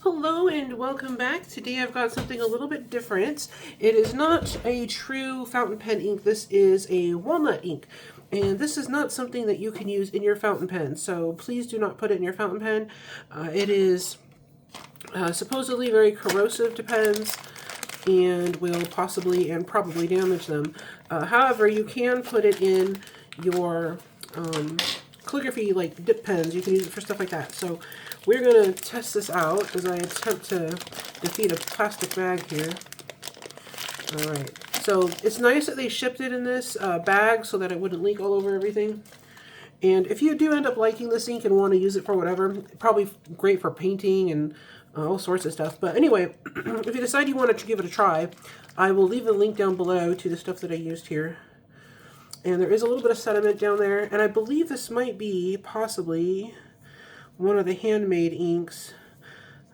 Hello and welcome back. Today I've got something a little bit different. It is not a true fountain pen ink. This is a walnut ink. And this is not something that you can use in your fountain pen. So please do not put it in your fountain pen. It is supposedly very corrosive to pens and will possibly and probably damage them. However, you can put it in your calligraphy like dip pens. You can use it for stuff like that. So we're going to test this out as I attempt to defeat a plastic bag here. Alright, so it's nice that they shipped it in this bag so that it wouldn't leak all over everything. And if you do end up liking this ink and want to use it for whatever, probably great for painting and all sorts of stuff. But anyway, if you decide you want to give it a try, I will leave a link down below to the stuff that I used here. And there is a little bit of sediment down there, and I believe this might be possibly one of the handmade inks.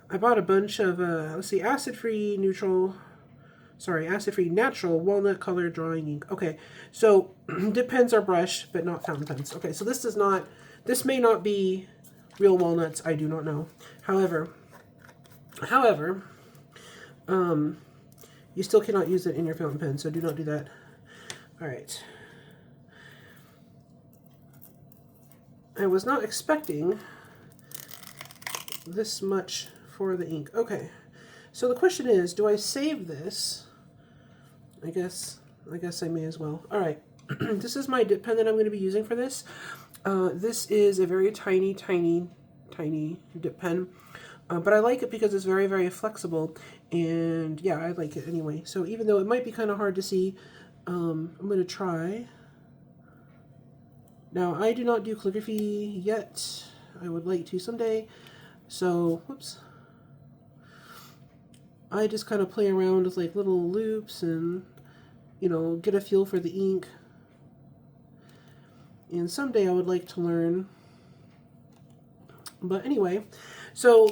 I bought a bunch of, let's see, acid-free natural walnut color drawing ink. Okay, so dip pens are brush, but not fountain pens. Okay, so this may not be real walnuts, I do not know. However, you still cannot use it in your fountain pen, so do not do that. All right. I was not expecting this much for the ink. Okay, so the question is, do I save this? I guess I may as well. All right, this is my dip pen that I'm going to be using for this. This is a very tiny dip pen, but I like it because it's very, very flexible, and yeah, I like it anyway. So even though it might be kind of hard to see, I'm going to try. Now, I do not do calligraphy yet. I would like to someday. So, whoops. I just kind of play around with like little loops and, you know, get a feel for the ink. And someday I would like to learn. But anyway, so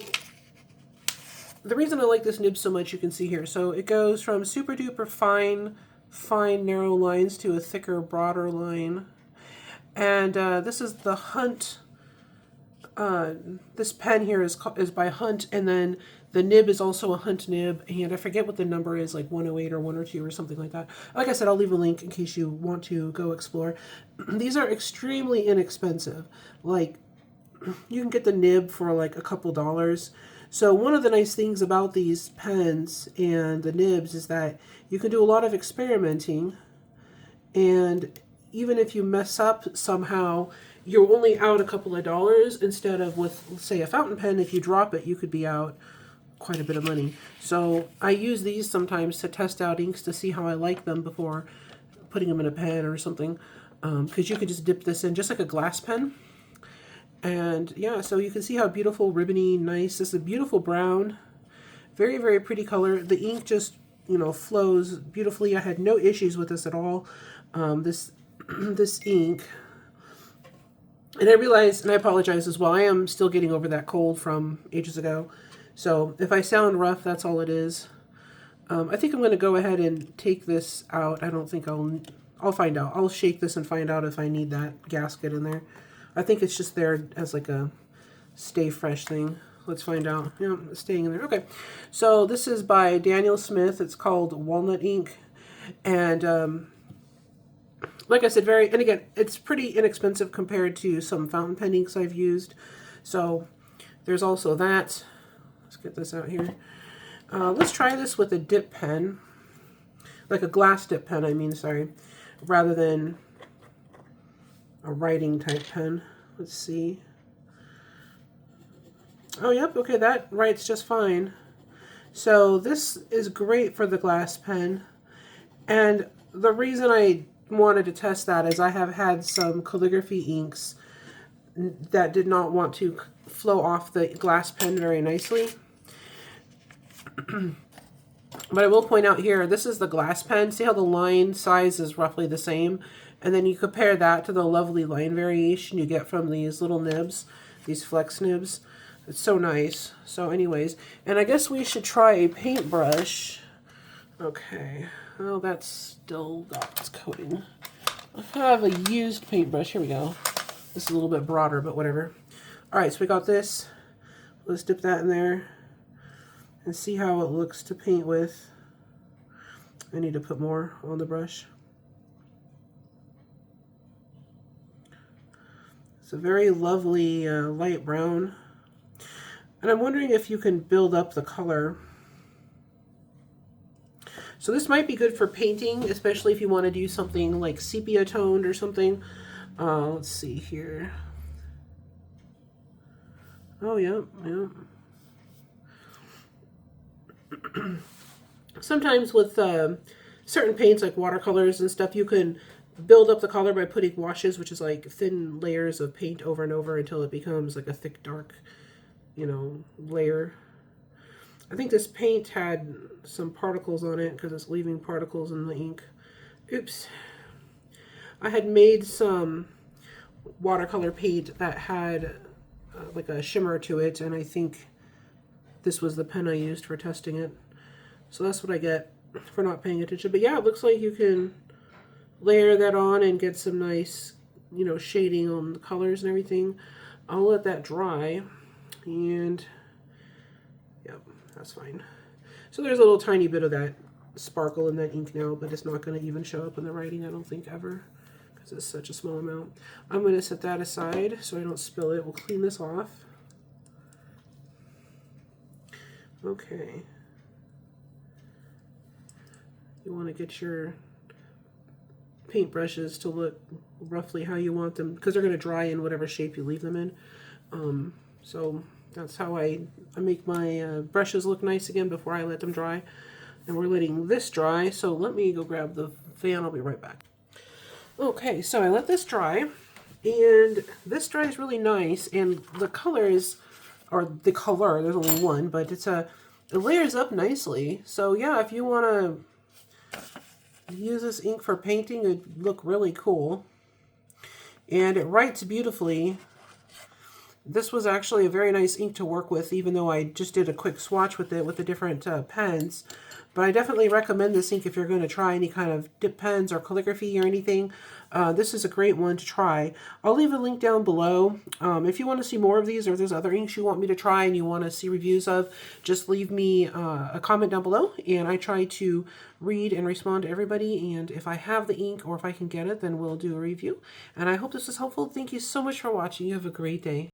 the reason I like this nib so much, you can see here. So it goes from super duper fine narrow lines to a thicker, broader line. And this is the Hunt. This pen here is by Hunt, and then the nib is also a Hunt nib, and I forget what the number is, like 108 or 102 or something like that. Like I said, I'll leave a link in case you want to go explore. These are extremely inexpensive. Like, you can get the nib for like a couple dollars. So one of the nice things about these pens and the nibs is that you can do a lot of experimenting, and even if you mess up somehow, you're only out a couple of dollars instead of with, say, a fountain pen. If you drop it, you could be out quite a bit of money. So I use these sometimes to test out inks to see how I like them before putting them in a pen or something, because you could just dip this in just like a glass pen. And yeah, so you can see how beautiful, ribbony, nice. This is a beautiful brown, very, very pretty color. The ink just, you know, flows beautifully. I had no issues with this at all. This ink, and I realize, and I apologize as well, I am still getting over that cold from ages ago. So if I sound rough, that's all it is. I think I'm going to go ahead and take this out. I don't think I'll find out. I'll shake this and find out if I need that gasket in there. I think it's just there as like a stay fresh thing. Let's find out. Yeah, it's staying in there. Okay. So this is by Daniel Smith. It's called Walnut Ink. And like I said, and again, it's pretty inexpensive compared to some fountain pen inks I've used. So there's also that. Let's get this out here. Let's try this with a dip pen, like a glass dip pen, I mean, sorry, rather than a writing type pen. Let's see. Oh, yep, okay, that writes just fine. So this is great for the glass pen. And the reason I wanted to test that is I have had some calligraphy inks that did not want to flow off the glass pen very nicely. But I will point out here, this is the glass pen. See how the line size is roughly the same? And then you compare that to the lovely line variation you get from these little nibs, these flex nibs. It's so nice. So anyways, and I guess we should try a paintbrush. Okay. Well, that's still got its coating. I have a used paintbrush. Here we go. This is a little bit broader, but whatever. All right, so we got this. Let's dip that in there. and see how it looks to paint with. I need to put more on the brush. It's a very lovely light brown. And I'm wondering if you can build up the color. So this might be good for painting, especially if you want to do something like sepia toned or something. Let's see here. Oh, yeah, yeah. Sometimes with certain paints like watercolors and stuff, you can build up the color by putting washes, which is like thin layers of paint over and over until it becomes like a thick, dark, layer. I think this paint had some particles on it because it's leaving particles in the ink. Oops. I had made some watercolor paint that had like a shimmer to it, and I think this was the pen I used for testing it. So that's what I get for not paying attention. But yeah, it looks like you can layer that on and get some nice, shading on the colors and everything. I'll let that dry, and yep, that's fine. So there's a little tiny bit of that sparkle in that ink now, but it's not going to even show up in the writing, I don't think, ever, because it's such a small amount. I'm going to set that aside so I don't spill it. We'll clean this off. Okay. You want to get your paintbrushes to look roughly how you want them, because they're going to dry in whatever shape you leave them in. So that's how I make my brushes look nice again before I let them dry. And we're letting this dry, so let me go grab the fan. I'll be right back. Okay, so I let this dry, and this dries really nice, and the colors, or the color, there's only one, but it layers up nicely. So yeah, if you want to use this ink for painting, it'd look really cool. And it writes beautifully. This was actually a very nice ink to work with, even though I just did a quick swatch with it with the different pens. But I definitely recommend this ink if you're going to try any kind of dip pens or calligraphy or anything. This is a great one to try. I'll leave a link down below. If you want to see more of these, or if there's other inks you want me to try and you want to see reviews of, just leave me a comment down below, and I try to read and respond to everybody. And if I have the ink or if I can get it, then we'll do a review. And I hope this was helpful. Thank you so much for watching. You have a great day.